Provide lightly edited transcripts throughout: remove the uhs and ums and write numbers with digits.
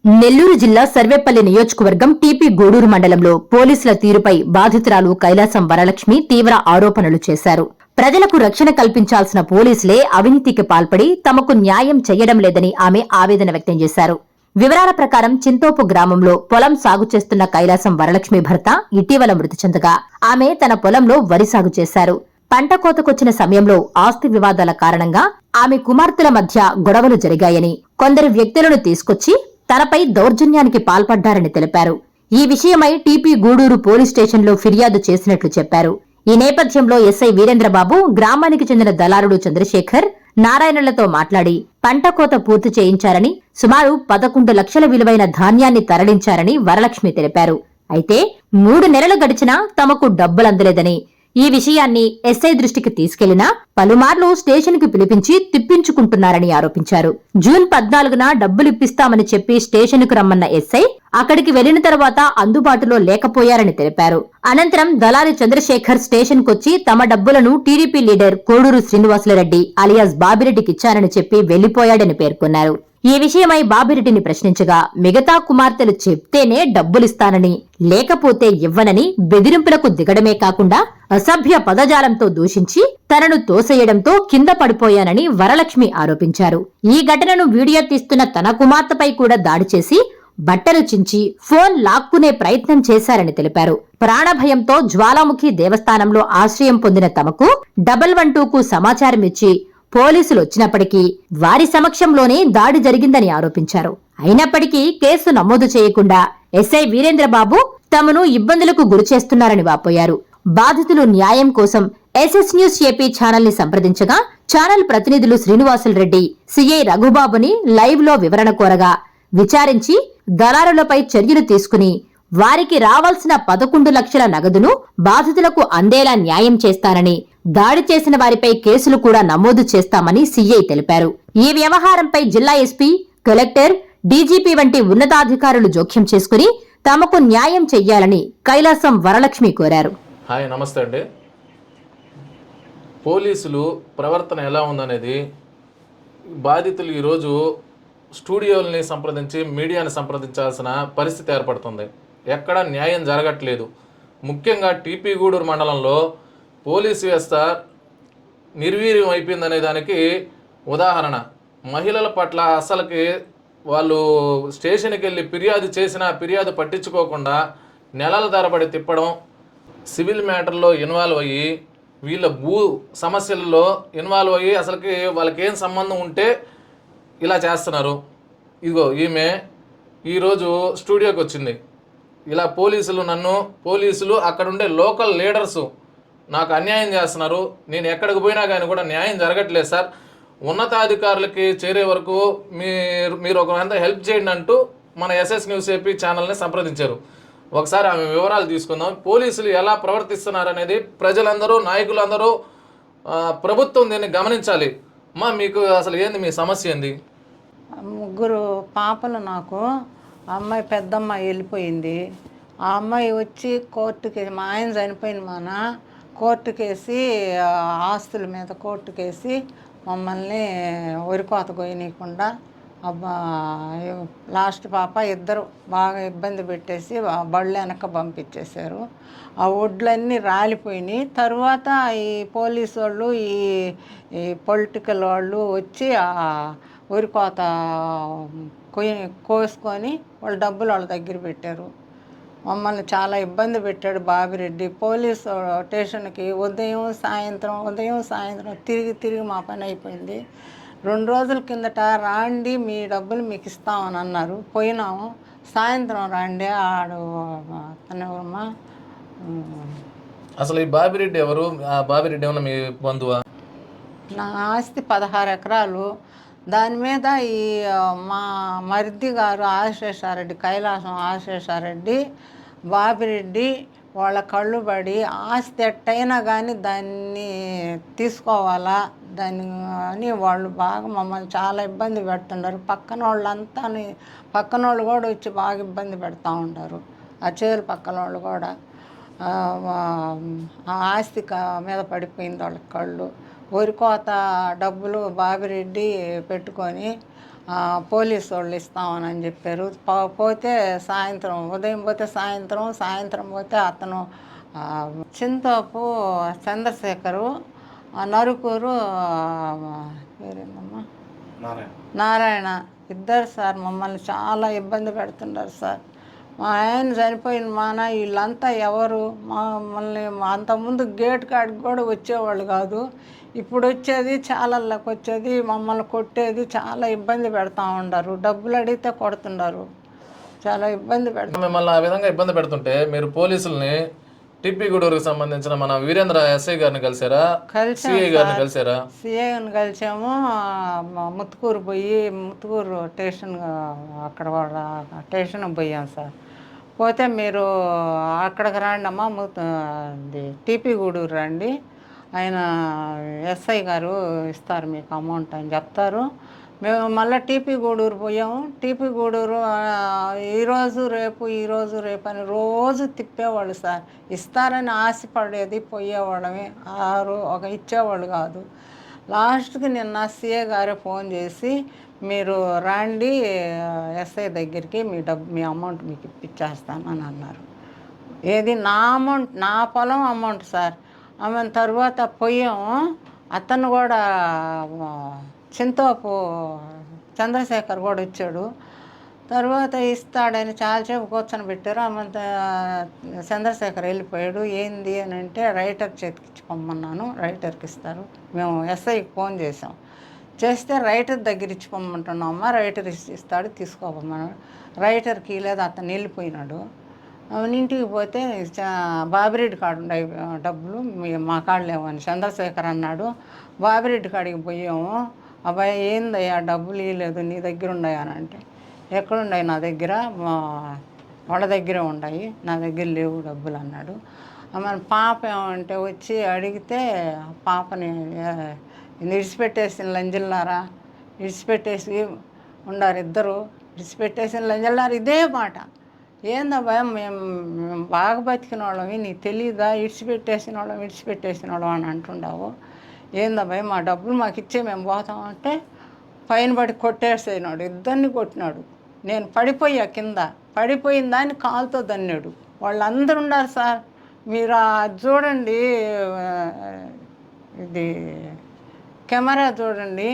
నెల్లూరు జిల్లా సర్వేపల్లి నియోజకవర్గం టీపీ గూడూరు మండలంలో పోలీసుల తీరుపై బాధితురాలు కైలాసం వరలక్ష్మి తీవ్ర ఆరోపణలు చేశారు. ప్రజలకు రక్షణ కల్పించాల్సిన పోలీసులే అవినీతికి పాల్పడి తమకు న్యాయం చెయ్యడం లేదని ఆమె ఆవేదన వ్యక్తం చేశారు. వివరాల ప్రకారం చింతోపు గ్రామంలో పొలం సాగు చేస్తున్న కైలాసం వరలక్ష్మి భర్త ఇటీవల మృతి చెందగా ఆమె తన పొలంలో వరి సాగు చేశారు. పంట కోతకొచ్చిన సమయంలో ఆస్తి వివాదాల కారణంగా ఆమె కుమార్తెల మధ్య గొడవలు జరిగాయని, కొందరు వ్యక్తులను తీసుకొచ్చి తనపై దౌర్జన్యానికి పాల్పడ్డారని తెలిపారు. ఈ విషయమై టీపీ గూడూరు పోలీస్ స్టేషన్లో ఫిర్యాదు చేసినట్లు చెప్పారు. ఈ నేపథ్యంలో ఎస్ఐ వీరేంద్రబాబు గ్రామానికి చెందిన దళారుడు చంద్రశేఖర్ నారాయణలతో మాట్లాడి పంట కోత పూర్తి చేయించారని, సుమారు 11 లక్షల విలువైన ధాన్యాన్ని తరలించారని వరలక్ష్మి తెలిపారు. అయితే 3 నెలలు గడిచినా తమకు డబ్బులందలేదని, ఈ విషయాన్ని ఎస్ఐ దృష్టికి తీసుకెళ్లినా పలుమార్లు స్టేషన్కి పిలిపించి తిప్పించుకుంటున్నారని ఆరోపించారు. జూన్ 14న డబ్బులిప్పిస్తామని చెప్పి స్టేషన్కు రమ్మన్న ఎస్ఐ అక్కడికి వెళ్లిన తర్వాత అందుబాటులో లేకపోయారని తెలిపారు. అనంతరం దళారి చంద్రశేఖర్ స్టేషన్కొచ్చి తమ డబ్బులను TDP leader Koduru Srinivasula Reddy alias బాబిరెడ్డికిచ్చారని చెప్పి వెళ్లిపోయాడని పేర్కొన్నారు. ఈ విషయమై బాబిరెడ్డిని ప్రశ్నించగా మిగతా కుమార్తెలు చెప్తేనే డబ్బులిస్తానని, లేకపోతే ఇవ్వనని బెదిరింపులకు దిగడమే కాకుండా అసభ్య పదజాలంతో దూషించి తనను తోసేయడంతో కింద పడిపోయానని వరలక్ష్మి ఆరోపించారు. ఈ ఘటనను వీడియో తీస్తున్న తన కుమార్తెపై కూడా దాడి చేసి బట్టలు చించి ఫోన్ లాక్కునే ప్రయత్నం చేశారని తెలిపారు. ప్రాణభయంతో జ్వాలాముఖి దేవస్థానంలో ఆశ్రయం పొందిన తమకు 112కు సమాచారం ఇచ్చి పోలీసులు వచ్చినప్పటికీ వారి సమక్షంలోనే దాడి జరిగిందని ఆరోపించారు. అయినప్పటికీ కేసు నమోదు చేయకుండా ఎస్ఐ వీరేంద్రబాబు తమను ఇబ్బందులకు గురిచేస్తున్నారని వాపోయారు. బాధితులు న్యాయం కోసం ఎస్ఎస్ న్యూస్ ఏపీ ఛానల్ ని సంప్రదించగా ఛానల్ ప్రతినిధులు శ్రీనివాసులరెడ్డి సిఐ రఘుబాబుని లైవ్ లో వివరణ కోరగా విచారించి దళారులపై చర్యలు తీసుకుని వారికి రావాల్సిన 11 లక్షల నగదును బాధితులకు అందేలా న్యాయం చేస్తానని, దాడి చేసిన వారిపై కేసులు కూడా నమోదు చేస్తామని సీఐ తెలిపారు. ఈ వ్యవహారంపై జిల్లా ఎస్పీ, కలెక్టర్, డీజీపీ వంటి ఉన్నతాధికారులు జోక్యం చేసుకుని తమకు న్యాయం చెయ్యాలని కైలాసం వరలక్ష్మి కోరారు. హాయ్, నమస్తే అండి. పోలీసులు ప్రవర్తన ఎలా ఉందనేది బాధితులు ఈరోజు స్టూడియోల్ని సంప్రదించి మీడియాని సంప్రదించాల్సిన పరిస్థితి ఏర్పడుతుంది. ఎక్కడ న్యాయం జరగట్లేదు. ముఖ్యంగా టీపీ గూడూరు మండలంలో పోలీసు వ్యవస్థ నిర్వీర్యం అయిపోయిందనే దానికి ఉదాహరణ. మహిళల పట్ల అసలుకి వాళ్ళు స్టేషన్కి వెళ్ళి ఫిర్యాదు చేసినా ఫిర్యాదు పట్టించుకోకుండా నెలల తరబడి తిప్పడం, సివిల్ మ్యాటర్లో ఇన్వాల్వ్ అయ్యి వీళ్ళ భూ సమస్యలలో ఇన్వాల్వ్ అయ్యి అసలుకి వాళ్ళకి ఏం సంబంధం ఉంటే ఇలా చేస్తున్నారు. ఇదిగో ఈమె ఈరోజు స్టూడియోకి వచ్చింది. ఇలా పోలీసులు అక్కడుండే లోకల్ లీడర్సు నాకు అన్యాయం చేస్తున్నారు, నేను ఎక్కడికి పోయినా కానీ కూడా న్యాయం జరగట్లేదు సార్, ఉన్నతాధికారులకి చేరే వరకు మీరు ఒకరంతా హెల్ప్ చేయండి అంటూ మన ఎస్ఎస్ న్యూస్ ఏపీ ఛానల్ని సంప్రదించారు. ఒకసారి ఆమె వివరాలు తీసుకుందాం. పోలీసులు ఎలా ప్రవర్తిస్తున్నారు అనేది ప్రజలందరూ, నాయకులందరూ, ప్రభుత్వం దీన్ని గమనించాలి. మీకు అసలు ఏంది, మీ సమస్య ఏంది? 3 పాపలు నాకు. అమ్మాయి పెద్దమ్మాయి వెళ్ళిపోయింది. ఆ అమ్మాయి వచ్చి కోర్టుకి, మా ఆయన చనిపోయిన కోర్టుకేసి ఆస్తుల మీద కోర్టుకేసి మమ్మల్ని వరికోత కొయ్యనీయకుండా లాస్ట్ పాప ఇద్దరు బాగా ఇబ్బంది పెట్టేసి బళ్ళు వెనక పంపించేశారు. ఆ ఒడ్లన్నీ రాలిపోయినాయి. తర్వాత ఈ పోలీసు వాళ్ళు, ఈ పొలిటికల్ వాళ్ళు వచ్చి వరికోత కోసుకొని వాళ్ళ డబ్బులు వాళ్ళ దగ్గర పెట్టారు. మమ్మల్ని చాలా ఇబ్బంది పెట్టాడు బాబిరెడ్డి. పోలీసు స్టేషన్కి ఉదయం సాయంత్రం తిరిగి మా పని అయిపోయింది. 2 రోజుల కిందట రాండి, మీ డబ్బులు మీకు ఇస్తామని అన్నారు. పోయినాము. సాయంత్రం రాండి, ఆడు అతనేమమ్మా. అసలు ఈ బాబిరెడ్డి ఎవరు? బాబిరెడ్డి ఏమన్నా మీ బంధువా? నా ఆస్తి 16 ఎకరాలు. దాని మీద ఈ మా మరిది గారు ఆశేషారెడ్డి, కైలాసం ఆశేషారెడ్డి, బాబిరెడ్డి వాళ్ళ కళ్ళు పడి ఆస్తి ఎట్టయినా కానీ దాన్ని తీసుకోవాలా అని వాళ్ళు బాగా మమ్మల్ని చాలా ఇబ్బంది పెడుతున్నారు. పక్కన వాళ్ళు కూడా వచ్చి బాగా ఇబ్బంది పెడతా ఉంటారు. ఆ చేలు పక్కన వాళ్ళు కూడా ఆ ఆస్తి మీద పడిపోయింది వాళ్ళ కళ్ళు. వరికోత డబ్బులు బాబిరెడ్డి పెట్టుకొని పోలీసు వాళ్ళు ఇస్తామని చెప్పారు. పోతే సాయంత్రం, ఉదయం పోతే సాయంత్రం, సాయంత్రం పోతే అతను చింతోపు చంద్రశేఖరు, నరుకూరు పేరేందమ్మా నారాయణ ఇద్దరు సార్ మమ్మల్ని చాలా ఇబ్బంది పెడుతున్నారు సార్. మా ఆయన చనిపోయిన మాన వీళ్ళంతా ఎవరు? మమ్మల్ని అంతకుముందు గేట్ కాడికి కూడా వచ్చేవాళ్ళు కాదు, ఇప్పుడు వచ్చేది చాలల్లోకి వచ్చేది, మమ్మల్ని కొట్టేది, చాలా ఇబ్బంది పెడతా ఉన్నారు. డబ్బులు అడిగితే కొడుతున్నారు, చాలా ఇబ్బంది పెడతారు. మిమ్మల్ని ఆ విధంగా ఇబ్బంది పెడుతుంటే మీరు పోలీసుల్ని టిప్పి గూడూరుకి సంబంధించిన మన వీరేంద్ర ఎస్ఐ గారిని కలిసారా, సిఐ గారిని కలిసారా? సిఐని కలిసాము. ముత్తుకూరు పోయి ముత్తుకూరు స్టేషన్, అక్కడ స్టేషన్కి పోయాం సార్. పోతే మీరు అక్కడికి రండి అమ్మా, టీపీ గూడూరు రండి, ఆయన ఎస్ఐ గారు ఇస్తారు మీకు అమౌంట్ అని చెప్తారు. మేము మళ్ళీ టీపీ గూడూరు పోయాము. టీపీ గూడూరు ఈరోజు రేపు అని రోజు తిప్పేవాళ్ళు సార్. ఇస్తారని ఆశపడేది, పోయేవాళ్ళమే, ఒక ఇచ్చేవాళ్ళు కాదు. లాస్ట్కి నిన్న సిఏ గారే ఫోన్ చేసి మీరు రండి ఎస్ఐ దగ్గరికి, మీ అమౌంట్ మీకు ఇప్పించేస్తానని అన్నారు. ఏది నా అమౌంట్, నా పొలం అమౌంట్ సార్. ఆమె తర్వాత పోయాము. అతను కూడా చింతోపు చంద్రశేఖర్ కూడా వచ్చాడు. తర్వాత ఇస్తాడని చాలాసేపు కూర్చొని పెట్టారు. ఆమె చంద్రశేఖర్ వెళ్ళిపోయాడు. ఏంది అని అంటే రైటర్ చేతికి పొమ్మన్నాను, రైటర్కి ఇస్తారు. మేము ఎస్ఐకి ఫోన్ చేస్తే రైటర్ దగ్గర ఇచ్చి పొమ్మంటున్నామమ్మా, రైటర్ ఇస్తాడు తీసుకోమన్నాడు. రైటర్కి లేదు, అతను వెళ్ళిపోయినాడు. ఇంటికి పోతే బాబిరెడ్డి కాడ ఉండే డబ్బులు మా కాడ లేవని చంద్రశేఖర్ అన్నాడు. బాబిరెడ్డి కాడికి పోయాము. అబ్బాయి ఏందయ్యా డబ్బులు ఇవ్వలేదు, నీ దగ్గర ఉన్నాయా అని అంటే, ఎక్కడున్నాయి నా దగ్గర, వాళ్ళ దగ్గరే ఉన్నాయి, నా దగ్గర లేవు డబ్బులు అన్నాడు. మన పాప ఏమంటే వచ్చి అడిగితే పాపని విడిచిపెట్టేసిన లంజిల్లారా, విడిచిపెట్టేసి ఉండారు ఇద్దరు, విడిచిపెట్టేసిన లంజిల్లారా, ఇదే మాట. ఏందబ్బా మేము బాగా బతికిన వాళ్ళమి, నీకు తెలీదా, విడిచిపెట్టేసిన వాళ్ళం అని అంటుండావు. ఏందబ్బాయి మా డబ్బులు మాకు ఇచ్చే మేము పోతామంటే పైన పడి కొట్టేసేనాడు, ఇద్దరిని కొట్టినాడు. నేను పడిపోయా కింద, పడిపోయిన దాన్ని కాలుతో దన్నాడు. వాళ్ళందరూ ఉన్నారు సార్, మీరు చూడండి, ఇది కెమెరా చూడండి,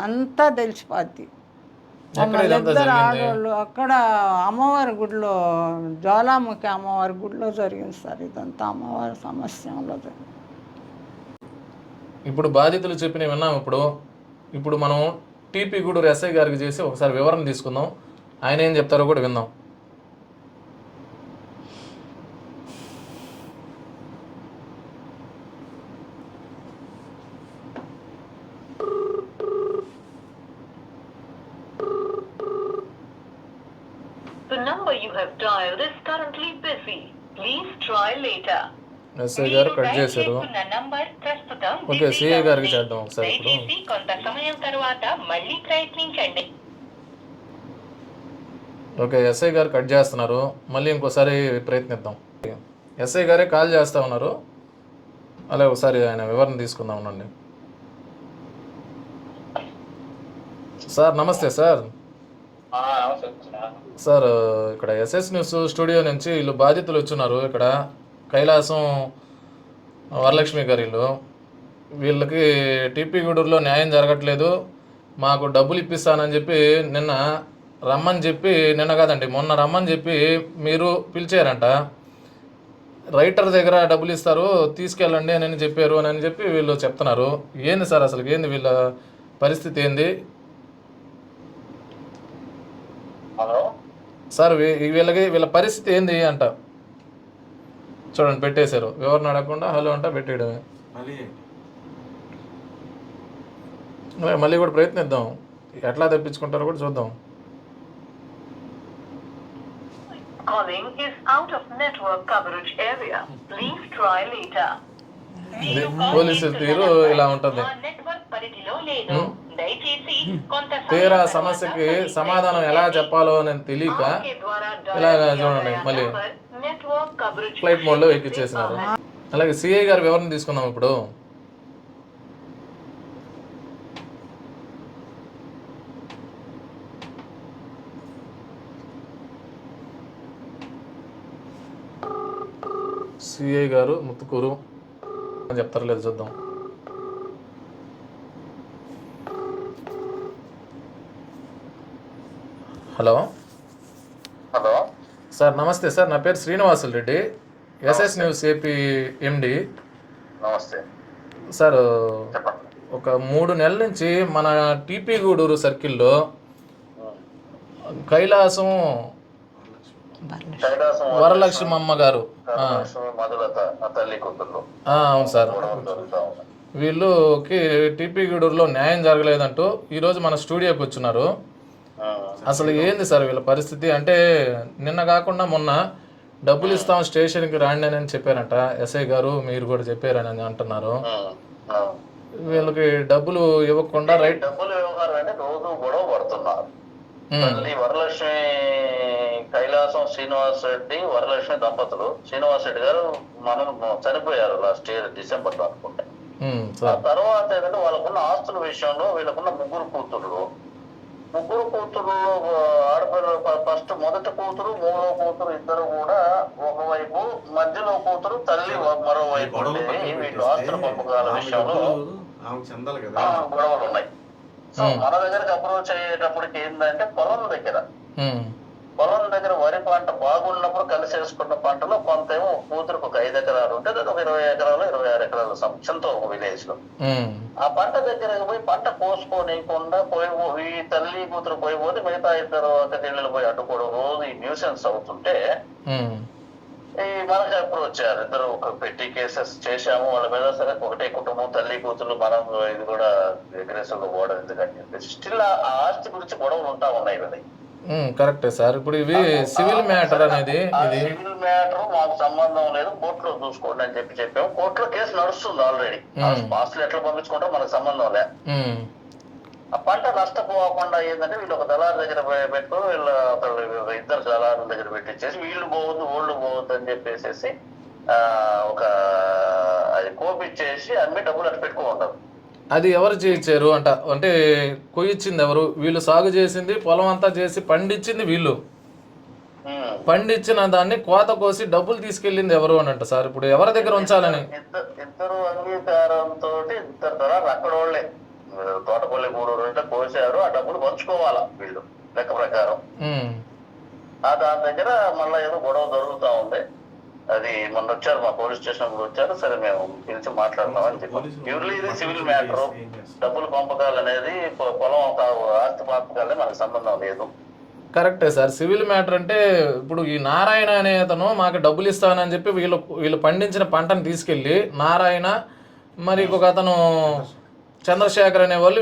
అంతా తెలిసిపోద్ది. ఇద్దరు ఆడవాళ్ళు అక్కడ అమ్మవారి గుడిలో, జ్వాలాముఖి అమ్మవారి గుడిలో జరిగింది సార్. ఇదంతా అమ్మవారి సమస్యలో జరిగింది. ఇప్పుడు బాధితులు చెప్పినవి విన్నాం. ఇప్పుడు మనం టీపీ గూడూరు ఎస్ఐ గారికి చేసి ఒకసారి వివరణ తీసుకుందాం, ఆయన ఏం చెప్తారో కూడా విందాం. The number you have dialed is currently busy. Please try later. SI గారు కట్ చేశారు. ఓకే, సిఐ గారికి చేద్దాం ఒకసారి. దయచేసి కొంత సమయం తర్వాత మళ్ళీ ప్రయత్నించండి. ఓకే, ఎస్ఐ గారు కట్ చేస్తున్నారు, మళ్ళీ ఇంకోసారి ప్రయత్నిద్దాం. ఎస్ఐ గారే కాల్ చేస్తూ ఉన్నారు, అలాగే ఒకసారి ఆయన వివరణ తీసుకుందాం. ఉండండి సార్. నమస్తే సార్. సార్, ఇక్కడ ఎస్ఎస్ న్యూస్ స్టూడియో నుంచి వీళ్ళు బాధితులు వచ్చున్నారు. ఇక్కడ కైలాసం వరలక్ష్మి గారి ఇల్లు. వీళ్ళకి టీపీ గూడూరులో న్యాయం జరగట్లేదు, మాకు డబ్బులు ఇప్పిస్తానని చెప్పి నిన్న రమ్మని చెప్పి, నిన్న కాదండి మొన్న రమ్మని చెప్పి మీరు పిలిచారంట. రైటర్ దగ్గర డబ్బులు ఇస్తారు తీసుకెళ్ళండి అని చెప్పారు అని చెప్పి వీళ్ళు చెప్తున్నారు. ఏంది సార్ అసలు, ఏంది వీళ్ళ పరిస్థితి ఏంది సార్? వీళ్ళ పరిస్థితి ఏంది అంట. చూడండి, పెట్టేశారు, వివరణ అడగకుండా హలో అంట పెట్టేయడమే. మళ్ళీ కూడా ప్రయత్నిద్దాం, ఎట్లా తెప్పించుకుంటారో కూడా చూద్దాం. Calling is out of network coverage area. Please try later. పోలీసుల తీరు ఇలా ఉంటుంది. తీరా సమస్యకి సమాధానం ఎలా చెప్పాలో అని తెలియక ఇలాగ చూడండి, మళ్ళీ ఫ్లైట్ మోడ్లో ఎక్కిచ్చేసినారు. అలాగే సిఐ గారి వివరణ తీసుకుందాం. ఇప్పుడు సిఐ గారు ముత్తుకూరు అని చెప్తారు, లేదు చూద్దాం. హలో హలో సార్, నమస్తే సార్. నా పేరు Srinivasulu Reddy, SS news AP MD. నమస్తే సార్, చెప్పండి. ఒక 3 నెలల నుంచి మన టీపీ గూడూరు సర్కిల్లో కైలాసం కైలాసం వరలక్ష్మమ్మ గారు, వరలక్ష్మి మధులత ఆ తల్లి కూతుర్లు అవును సార్, గొడవలు జరుగుతూ ఉన్నాయి. వీళ్ళకి టీపీ గూడూరులో న్యాయం జరగలేదంటూ ఈరోజు మన స్టూడియోకి వచ్చినారు. అసలు ఏంది సార్ వీళ్ళ పరిస్థితి? అంటే నిన్న కాకుండా మొన్న డబ్బులు ఇస్తాం స్టేషన్కి రాండి అని చెప్పారంట ఎస్ఐ గారు, మీరు కూడా చెప్పారని అంటున్నారు. వీళ్ళకి డబ్బులు ఇవ్వకుండా రైట్ డబ్బులు వ్యవహారం అంటే రోజు గొడవ పడుతున్నారు. తల్లి వరలక్ష్మి కైలాసం శ్రీనివాస్ రెడ్డి వరలక్ష్మి దంపతులు. శ్రీనివాస్ రెడ్డి గారు మనం చనిపోయారు లాస్ట్ ఇయర్ డిసెంబర్ లో అనుకుంటా. ఆ తర్వాత ఏంటంటే వాళ్ళకున్న ఆస్తుల విషయంలో వీళ్ళకున్న ముగ్గురు కూతుర్లు ఆడపిల్లలు, ఫస్ట్ మొదటి కూతురు, మూడో కూతురు ఇద్దరు కూడా ఒకవైపు, మధ్యలో కూతురు తల్లి మరోవైపు. వీళ్ళు ఆస్తుల పంపకాల విషయంలో గొడవలు ఉన్నాయి. సో మన దగ్గరకు అప్రోచ్ అయ్యేటప్పటికి ఏంటంటే పొలం దగ్గర వరి పంట బాగున్నప్పుడు కలిసి వేసుకున్న పంటలో కొంతేమో కూతురుకు ఒక 5 ఎకరాలు ఉంటే అది ఒక 20 ఎకరాలు 26 ఎకరాల సంక్షంతో ఒక విలేజ్ లో ఆ పంట దగ్గరకు పోయి పంట కోసుకోనికుండా ఈ తల్లి కూతురు పోయిపోతే మిగతా ఇద్దరు అక్కడిళ్ళు పోయి అడ్డుకోవడం రోజు ఈ న్యూసెన్స్ అవుతుంటే ఈ మనకు అప్రోచ్ అయ్యారు. ఇద్దరు ఒక పెట్టి కేసెస్ చేశాము వాళ్ళ మీద. సరే ఒకటే కుటుంబం తల్లి కూతురు, మనం ఇది కూడా అగ్రెసివ్ గా పోవడం ఎందుకని చెప్పేసి స్టిల్ ఆ ఆస్తి గురించి గొడవలు ఉంటా ఉన్నాయి కదా. కరెక్టే సార్. ఇప్పుడు ఇవి సివిల్ మ్యాటర్ అనేది, ఇది సివిల్ మ్యాటర్ మాకు సంబంధం లేదు, కోర్టులో చూసుకోండి అని చెప్పాము. కోర్టులో కేసు నడుస్తుంది ఆల్రెడీ. ఆస్తులు ఎట్లా పంపించుకుంటారో మనకు సంబంధం లే. ఆ పంట నష్టపోకుండా ఏంటంటే వీళ్ళు ఒక దళారు దగ్గర పెట్టుకుని ఇద్దరు దళారుల దగ్గర పెట్టించేసి వీళ్ళు పోవద్దు ఓళ్ళు పోవద్దు అని చెప్పేసి ఒక అది కోపిచ్చేసి అన్ని డబ్బులు అట్లా పెట్టుకుంటారు. అది ఎవరు చేయించారు అంటే కొయ్యించింది ఎవరు? వీళ్ళు సాగు చేసింది, పొలం అంతా చేసి పండించింది వీళ్ళు. పండించిన దాన్ని కోత కోసి డబ్బులు తీసుకెళ్ళింది ఎవరు అని అంట సార్. ఇప్పుడు ఎవరి దగ్గర ఉంచాలని ఇద్దరు అంగీకారంతో ఇద్దరు దళారు అక్కడ వాళ్ళే తోటపల్లి 3 రోజులు కోసారు. ఆ డబ్బులు పంచుకోవాలా వీళ్ళు లెక్క ప్రకారం. దాని దగ్గర మళ్ళీ ఏదో గొడవ జరుగుతూ ఉంది. అది మొన్న వచ్చారు, మా పోలీస్ స్టేషన్ కూడా వచ్చారు. సరే మేము పిలిచి మాట్లాడతామని చెప్పాం. ప్యూర్లీ ఇది సివిల్ మ్యాటర్. డబ్బులు పంపకాలు అనేది పొలం ఆస్తి పంపకాలే మనకు సంబంధం లేదు. కరెక్టే సార్. సివిల్ మ్యాటర్ అంటే ఇప్పుడు ఈ నారాయణ అనే అతను మాకు డబ్బులు ఇస్తానని చెప్పి వీళ్ళు పండించిన పంటను తీసుకెళ్ళి నారాయణ, మరి ఇంకొక అతను చంద్రశేఖర్ అనే వాళ్ళు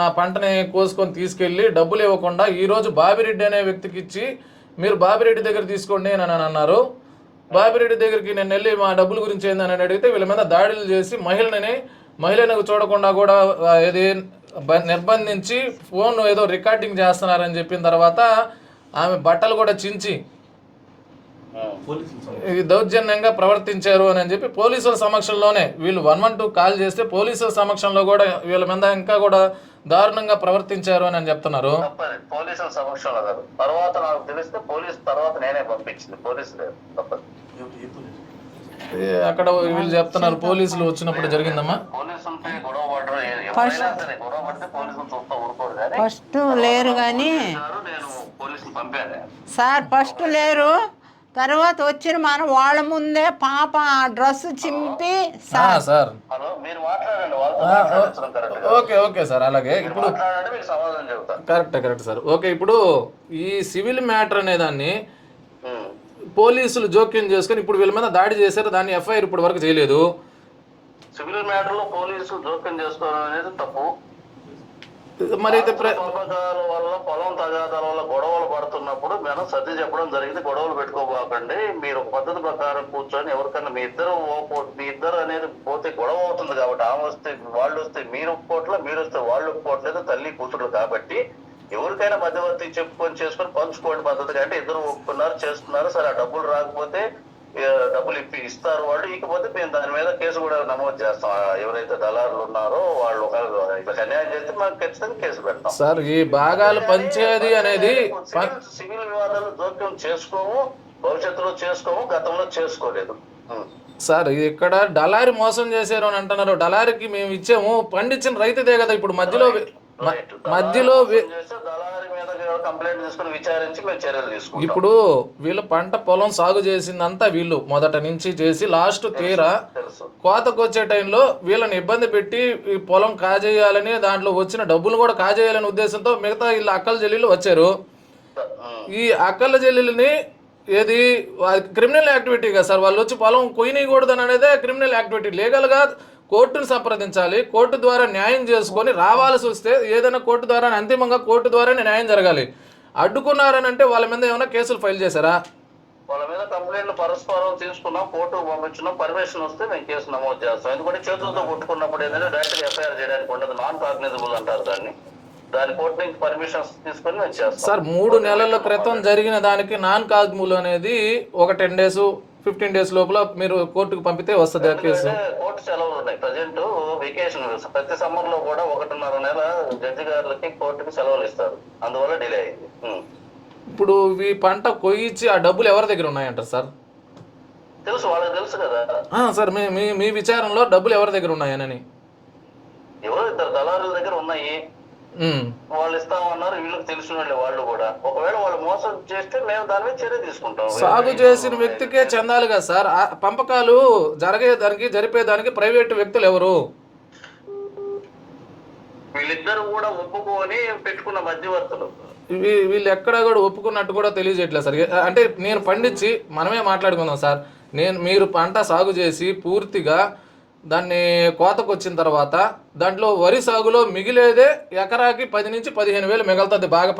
మా పంటని కోసుకొని తీసుకెళ్ళి డబ్బులు ఇవ్వకుండా ఈరోజు బాబిరెడ్డి అనే వ్యక్తికి ఇచ్చి మీరు బాబిరెడ్డి దగ్గర తీసుకోండి అని అన్నారు. బాబిరెడ్డి దగ్గరికి నేను వెళ్ళి మా డబ్బుల గురించి ఏందని అడిగితే వీళ్ళ మీద దాడులు చేసి మహిళను చూడకుండా కూడా ఏది నిర్బంధించి ఫోన్ ఏదో రికార్డింగ్ చేస్తున్నారని చెప్పిన తర్వాత ఆమె బట్టలు కూడా చించి ఇది దౌర్జన్యంగా ప్రవర్తించారు అని చెప్పి పోలీసుల సమక్షంలోనే వీళ్ళు 112 కాల్ చేస్తే పోలీసుల సమక్షంలో కూడా వీళ్ళ మీద ఇంకా కూడా దారుణంగా ప్రవర్తించారు అని చెప్తున్నారు. పోలీసుల సమక్షంలో కాదు, తర్వాత నాకు తెలిస్తే పోలీసు తర్వాత నేనే పంపించింది. పోలీసు లేదు, తప్పదు. అక్కడ వీళ్ళు చెప్తున్నారు పోలీసులు వచ్చినప్పుడు జరిగిందమ్మా. పోలీసులపై గొడవ పడరు, ఎవరైనా సరే గొడవ పడితే పోలీసులు చూస్తూ ఊరుకోరు. కానీ ఫస్ట్ లేరు కానీ నేను పోలీసులు పంపాను సార్. ఫస్ట్ లేరు, తర్వాత వచ్చిన మనం వాళ్ళ ముందే పాప డ్రెస్ చింపి సార్. హలో, మీరు మాట్లాడండి వాళ్ళతో. Okay sir. అలాగే ఇప్పుడు మీకు సమాధానం చెబుతాను. Correct sir. ఓకే, ఇప్పుడు ఈ సివిల్ మ్యాటర్ అనే దాన్ని పోలీసులు జోక్యం చేసుకుని ఇప్పుడు వీళ్ళ మీద దాడి చేశారు. దాన్ని ఎఫ్ఐఆర్ ఇప్పుడు వరకు చేయలేదు. సివిల్ మ్యాటర్ లో పోలీసులు జోక్యం చేసుకోవడం అనేది తప్పు. మరి పంపకాల వల్ల పొలం తగాదాల వల్ల గొడవలు పడుతున్నప్పుడు మనం సర్ది చెప్పడం జరిగింది. గొడవలు పెట్టుకోబాకండి, మీరు ఒక పద్ధతి ప్రకారం కూర్చొని ఎవరికన్నా మీ ఇద్దరు అనేది పోతే గొడవ అవుతుంది. కాబట్టి ఆమె వస్తే వాళ్ళు వస్తే మీరు ఒప్పుకోవట్లేదు, మీరు వస్తే వాళ్ళు ఒప్పుకోవట్లేదు, తల్లి కూతురు కాబట్టి ఎవరికైనా మధ్యవర్తి చెప్పుకొని చేసుకొని పంచుకోండి పద్ధతిగా. అంటే ఇద్దరు ఒప్పుకున్నారు, చేస్తున్నారు. సరే ఆ డబ్బులు రాకపోతే డబ్బులు ఇస్తారు వాళ్ళు, ఇకపోతే మేము దాని మీద కేసు కూడా నమోదు చేస్తాం. ఎవరైతే దళారులు ఉన్నారో వాళ్ళు ఇలా అన్యాయం చేస్తే మాకు ఖచ్చితంగా కేసు పెడతాం సార్. ఈ భాగాలు పంచేది అనేది సివిల్ వివాదాలు జోక్యం చేసుకోము, భవిష్యత్తులో చేసుకోము, గతంలో చేసుకోలేదు. సార్ ఇక్కడ డలారి మోసం చేశారు అని అంటున్నారు. డలారికి మేము ఇచ్చాము, పండించిన రైతుదే కదా. ఇప్పుడు మధ్యలో మధ్యలో చేస్తే దళారి మీద కంప్లైంట్ తీసుకుని విచారించి మేము చర్యలు తీసుకుంటాం. ఇప్పుడు వీళ్ళు పంట పొలం సాగు చేసిందంతా వీళ్ళు మొదట నుంచి చేసి లాస్ట్ తీరా తెలుసు. కోతకు వచ్చే టైంలో వీళ్ళని ఇబ్బంది పెట్టి ఈ పొలం కాజేయాలని, దాంట్లో వచ్చిన డబ్బులు కూడా కాజేయాలనే ఉద్దేశంతో మిగతా వీళ్ళ అక్కల చెల్లెళ్ళు వచ్చారు. ఈ అక్కల చెల్లెల్ని ఏది క్రిమినల్ యాక్టివిటీ కదా సార్, వాళ్ళు వచ్చి పొలం కొయ్యకూడదని అనేదే క్రిమినల్ యాక్టివిటీ. లీగల్గా కోర్టును సంప్రదించాలి, కోర్టు ద్వారా న్యాయం చేసుకొని రావాల్సి వస్తే ఏదైనా కోర్టు ద్వారా, అంతిమంగా కోర్టు ద్వారానే న్యాయం జరగాలి. అడ్డుకున్నారని అంటే వాళ్ళ మీద ఏమైనా కేసులు ఫైల్ చేశారా? వాళ్ళ మీద కంప్లైంట్లు పరస్పరం తీసుకున్నాం, కోర్టుకు పంపించినాం. పర్మిషన్ వస్తే మేము కేసు నమోదు చేస్తాం. ఎందుకంటే చేతులతో కొట్టుకున్నప్పుడు ఏంటంటే డైరెక్ట్గా ఎఫ్ఐఆర్ చేయడానికి ఉండదు, నాన్ కాగ్నిజబుల్ అంటారు దాని కోర్టు నుంచి పర్మిషన్స్ తీసుకొని మేము చేస్తాం. సార్ 3 నెలల క్రితం జరిగిన దానికి నాన్ కాగ్నిజబుల్ అనేది ఒక 10 days 15 days లోపల మీరు కోర్టుకు పంపితే వస్తుంది ఆ కేసు. కోర్టు సెలవులు ఉన్నాయి, ప్రజెంట్ వెకేషన్. ప్రతి సమ్మర్ లో కూడా 1.5 నెల జడ్జి గారులకి కోర్టుకి సెలవులు ఇస్తారు, అందువల్ల డిలే అయింది. ఇప్పుడు ఈ పంట కొయ్యిచ్చి ఆ డబ్బులు ఎవరి దగ్గర ఉన్నాయంటారు సార్? తెలుసు, వాళ్ళకి తెలుసు కదా సార్. మీ విచారంలో డబ్బులు ఎవరి దగ్గర ఉన్నాయనని? ఎవరో 2 దళారుల దగ్గర ఉన్నాయి, వాళ్ళు ఇస్తామన్నారు. వీళ్ళకి తెలిసిన వాళ్ళు కూడా, ఒకవేళ వాళ్ళు మోసం చేస్తే మేము దాని మీద చర్య తీసుకుంటాం. సాగు చేసిన వ్యక్తికే చెందాలి కదా సార్. పంపకాలు జరిపేదానికి ప్రైవేటు వ్యక్తులు ఎవరు? వీళ్ళిద్దరు కూడా ఒప్పుకొని పెట్టుకున్న మధ్యవర్తులు. వీళ్ళు ఎక్కడ కూడా ఒప్పుకున్నట్టు కూడా తెలియజేయట్లేదు సార్. అంటే నేను పండించి మనమే మాట్లాడుకుందాం సార్. మీరు పంట సాగు చేసి పూర్తిగా దాన్ని కోతకు వచ్చిన తర్వాత దాంట్లో వరి సాగులో మిగిలేదే ఎకరాకి 10 నుంచి 15 వేలు మిగులుతుంది బాగా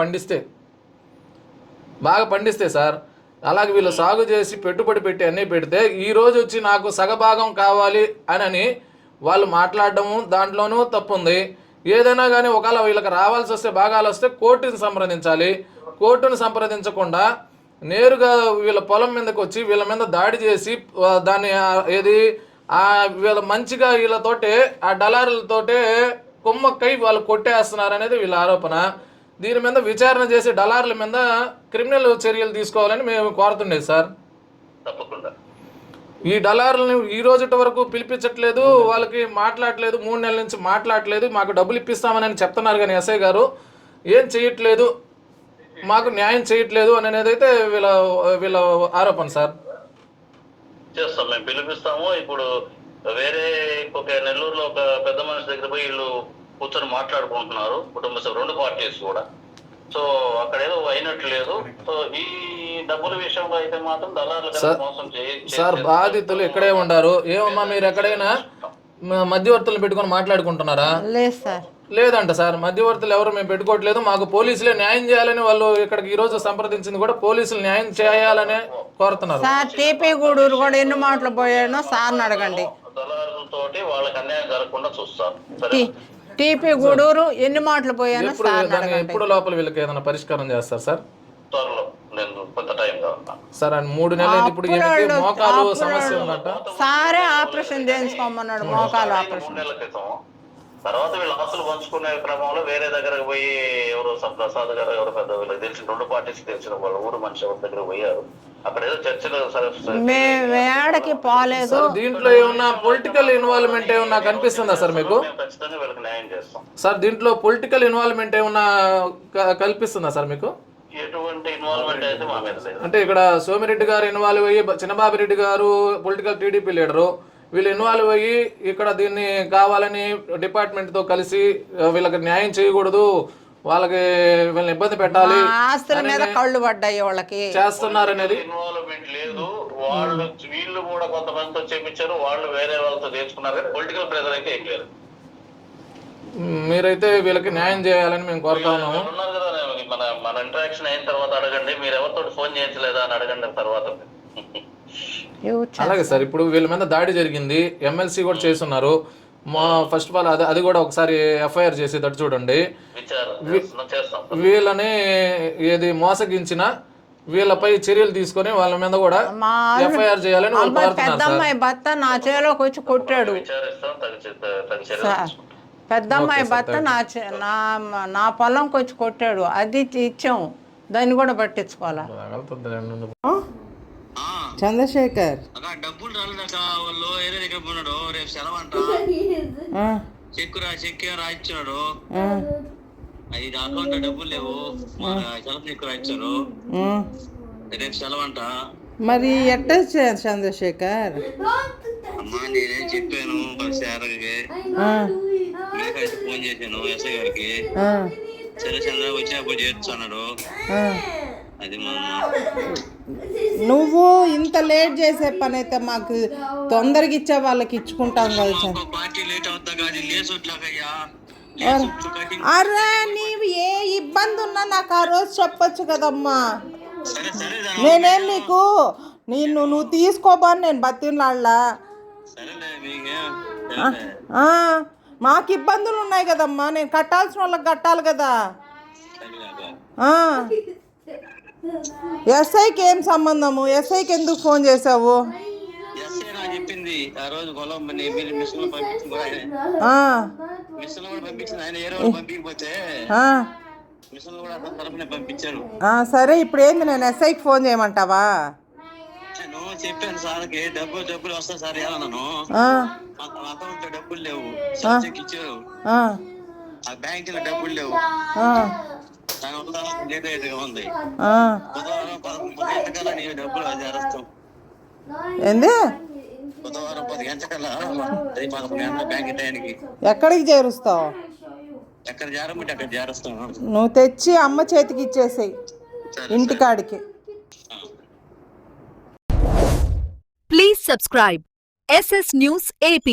పండిస్తే సార్. అలాగే వీళ్ళు సాగు చేసి పెట్టుబడి పెట్టి అన్నీ పెడితే ఈరోజు వచ్చి నాకు సగభాగం కావాలి అని వాళ్ళు మాట్లాడడము దాంట్లోనూ తప్పు ఉంది. ఏదైనా కానీ ఒకవేళ వీళ్ళకి రావాల్సి వస్తే, భాగాలు వస్తే కోర్టుని సంప్రదించాలి. కోర్టును సంప్రదించకుండా నేరుగా వీళ్ళ పొలం మీదకి వచ్చి వీళ్ళ మీద దాడి చేసి దాన్ని వీళ్ళ మంచిగా వీళ్ళతోటే ఆ డలారులతోటే కుమ్మక్కై వాళ్ళు కొట్టేస్తున్నారు అనేది వీళ్ళ ఆరోపణ. దీని మీద విచారణ చేసి డలార్ల మీద క్రిమినల్ చర్యలు తీసుకోవాలని మేము కోరుతుండేది సార్. తప్పకుండా ఈ డలార్లని ఈ రోజుటి వరకు పిలిపించట్లేదు, వాళ్ళకి మాట్లాడలేదు, 3 నెలల నుంచి మాట్లాడలేదు. మాకు డబ్బులు ఇప్పిస్తామని చెప్తున్నారు కానీ ఎస్ఐ గారు ఏం చేయట్లేదు, మాకు న్యాయం చేయట్లేదు అనేది అయితే వీళ్ళ ఆరోపణ సార్. చేస్తాం, మేము పిలిపిస్తాము. ఇప్పుడు వేరే ఒక నెల్లూరులో ఒక పెద్ద మనిషి దగ్గర పోయి వీళ్ళు కూర్చొని మాట్లాడుకుంటున్నారు, కుటుంబ సభ్యులు 2 పార్టీస్ కూడా. సో అక్కడ ఏదో అయినట్లు లేదు. సో ఈ డబ్బుల విషయంలో అయితే మాత్రం దళారులు మోసం సార్ బాధితులు ఇక్కడే ఉండారు. ఏమమ్మా మీరు ఎక్కడైనా మధ్యవర్తులను పెట్టుకొని మాట్లాడుకుంటున్నారా? లేదు సార్, లేదంట సార్. మధ్యవర్తులు ఎవరు మేము పెట్టుకోవట్లేదు, మాకు పోలీసులే న్యాయం చేయాలని వాళ్ళు ఇక్కడికి ఈ రోజు సంప్రదించింది కూడా పోలీసులు న్యాయం చేయాలనే కోరుతున్నారు సార్. టీపీ గూడూరు కూడా ఎన్ని మాటలు పోయానో సార్ని అడగండి. దళారులతోటి వాళ్ళకి అన్యాయం జరగకుండా చూస్తాను. టీపీ గూడూరు ఎన్ని మాటలు పోయానో సార్ని అడగండి. ఎప్పుడు లోపల వీళ్ళకి ఏదైనా పరిష్కారం చేస్తారు సార్? త్వరలో, నేను కొంత టైం కావాలి సార్. 3 నెలలు ఇప్పుడు మోకాలు సమస్య ఉందట. సారే ఆపరేషన్ చేయించుకోమన్నాడు, మోకాలు ఆపరేషన్. 3 నెలల క్రితం. తర్వాత వీళ్ళు ఆస్తులు పంచుకునే క్రమంలో వేరే దగ్గరకు పోయి ఎవరో ప్రసాద్ గారు ఎవరో పెద్ద వీళ్ళకి తెలిసిన 2 పార్టీస్ తెలిసిన వాళ్ళ ఊరు మనిషి ఎవరి దగ్గర పోయారు. అక్కడ ఏదో చర్చలు మేడకి పోలేదు. దీంట్లో ఏమన్నా పొలిటికల్ ఇన్వాల్వ్మెంట్ ఏమన్నా కనిపిస్తుందా సార్ మీకు? ఖచ్చితంగా వీళ్ళకి న్యాయం చేస్తాం సార్. దీంట్లో పొలిటికల్ ఇన్వాల్వ్మెంట్ ఏమన్నా కల్పిస్తుందా సార్ మీకు? ఎటువంటి ఇన్వాల్వ్మెంట్ అయితే మా మీద లేదు. అంటే ఇక్కడ సోమిరెడ్డి గారు ఇన్వాల్వ్ అయ్యి, చిన్నబాబిరెడ్డి గారు పొలిటికల్ టీడీపీ లీడరు, వీళ్ళు ఇన్వాల్వ్ అయ్యి ఇక్కడ దీన్ని కావాలని డిపార్ట్మెంట్తో కలిసి వీళ్ళకి న్యాయం చేయకూడదు, వాళ్ళకి వీళ్ళని ఇబ్బంది పెట్టాలి, ఆస్తుల మీద కళ్ళు పడ్డాయి వాళ్ళకి చేస్తున్నారనేది. ఇన్వాల్వ్మెంట్ లేదు. వీళ్ళు కూడా కొంతమందితో చేపించారు, వాళ్ళు వేరే వాళ్ళతో తెచ్చుకున్నారు, కానీ పొలిటికల్ ప్రెజర్ అయితే ఏం లేదు. మీరైతే వీళ్ళకి న్యాయం చేయాలని మేము కోరుతా ఉన్నాము. ఉన్నారు కదా, మన ఇంటరాక్షన్ అయిన తర్వాత అడగండి, మీరు ఎవరితో ఫోన్ చేయించలేదా అని అడగండి తర్వాత. అలాగే సార్. ఇప్పుడు వీళ్ళ మీద దాడి జరిగింది, ఎమ్మెల్సీ కూడా చేస్తున్నారు. ఫస్ట్ ఆఫ్ ఆల్ అది కూడా ఒకసారి ఎఫ్ఐఆర్ చేసేటట్టు చూడండి. వీళ్ళని ఏది మోసగించిన వీళ్ళపై చర్యలు తీసుకొని వాళ్ళ మీద కూడా ఎఫ్ఐఆర్ చేయాలని వాళ్ళు కోరుతున్నారు. పెద్దమ్మాయి భర్త నా చేలోకి వచ్చి కొట్టాడు సార్. పెద్దమ్మాయి భర్త నా పొలంకి వచ్చి కొట్టాడు, అది ఇచ్చాము, దాన్ని కూడా పట్టించుకోవాలా? చంద్రశేఖర్ అక్క డబ్బులు రాలేదక్క, వాళ్ళు వేరే దగ్గర పోయినాడు, రేపు సెలవు అంట. చెక్ రాయిచ్చాడు, 5 అకౌంట్ డబ్బులు లేవు, సెలవు చెక్ రాయిచ్చారు, రేపు సెలవు అంట. మరి ఎట్ట చంద్రశేఖర్? అమ్మా నేనేం చెప్పాను సార్కి, ఫోన్ చేశాను ఎస్ఐ గారికి, సరే చంద్ర వచ్చినప్పుడు చేర్చున్నాడు. అది మా నువ్వు ఇంత లేట్ చేసే పని అయితే మాకు తొందరగా ఇచ్చే వాళ్ళకి ఇచ్చుకుంటాం కదా. పార్టీ లేట్ అవుతా కానీ లేసొట్లాగయ్యా. అరే నీవు ఏ ఇబ్బంది ఉన్నా నాకు ఆ రోజు చెప్పొచ్చు కదమ్మా. సరే సరే నేనేం నీకు నువ్వు తీసుకోబోని నేను బతిలాడలా. సరేలే మాకు ఇబ్బందులు ఉన్నాయి కదమ్మా, నేను కట్టాల్సిన వాళ్ళకి కట్టాలి కదా. ఎస్ఐకి ఏం సంబంధము? ఎస్ఐకి ఎందుకు ఫోన్ చేసావు? ఎస్ఐ నాకు చెప్పింది ఆ రోజు పొలం మిషన్లు పంపించింది, మిషన్లు కూడా పంపించింది ఆయన, ఏ రోజు పంపించకపోతే మిషన్లు కూడా తరపునే పంపించారు. సరే ఇప్పుడు ఏంది, నేను ఎస్ఐకి ఫోన్ చేయమంటావా? నేను చెప్పాను సార్కి డబ్బులు వస్తాయి సార్ ఏమన్నాను, అకౌంట్ లో డబ్బులు లేవు, చెక్ ఇచ్చారు, ఆ బ్యాంక్ లో డబ్బులు లేవు, దానివల్ల లేట్ గా ఉంది. బుధవారం 11 గంటకల్లా నీ డబ్బులు అది అరుస్తాం. ఏంది? బుధవారం 10 గంటకల్లా 11 గంటల బ్యాంక్ టైంకి ఎక్కడికి చేరుస్తావు? ఎక్కడ చేరమంటే అక్కడ చేరుస్తాం. నువ్వు తెచ్చి అమ్మ చేతికి ఇచ్చేసేయి ఇంటికాడికి. Please subscribe SS News AP.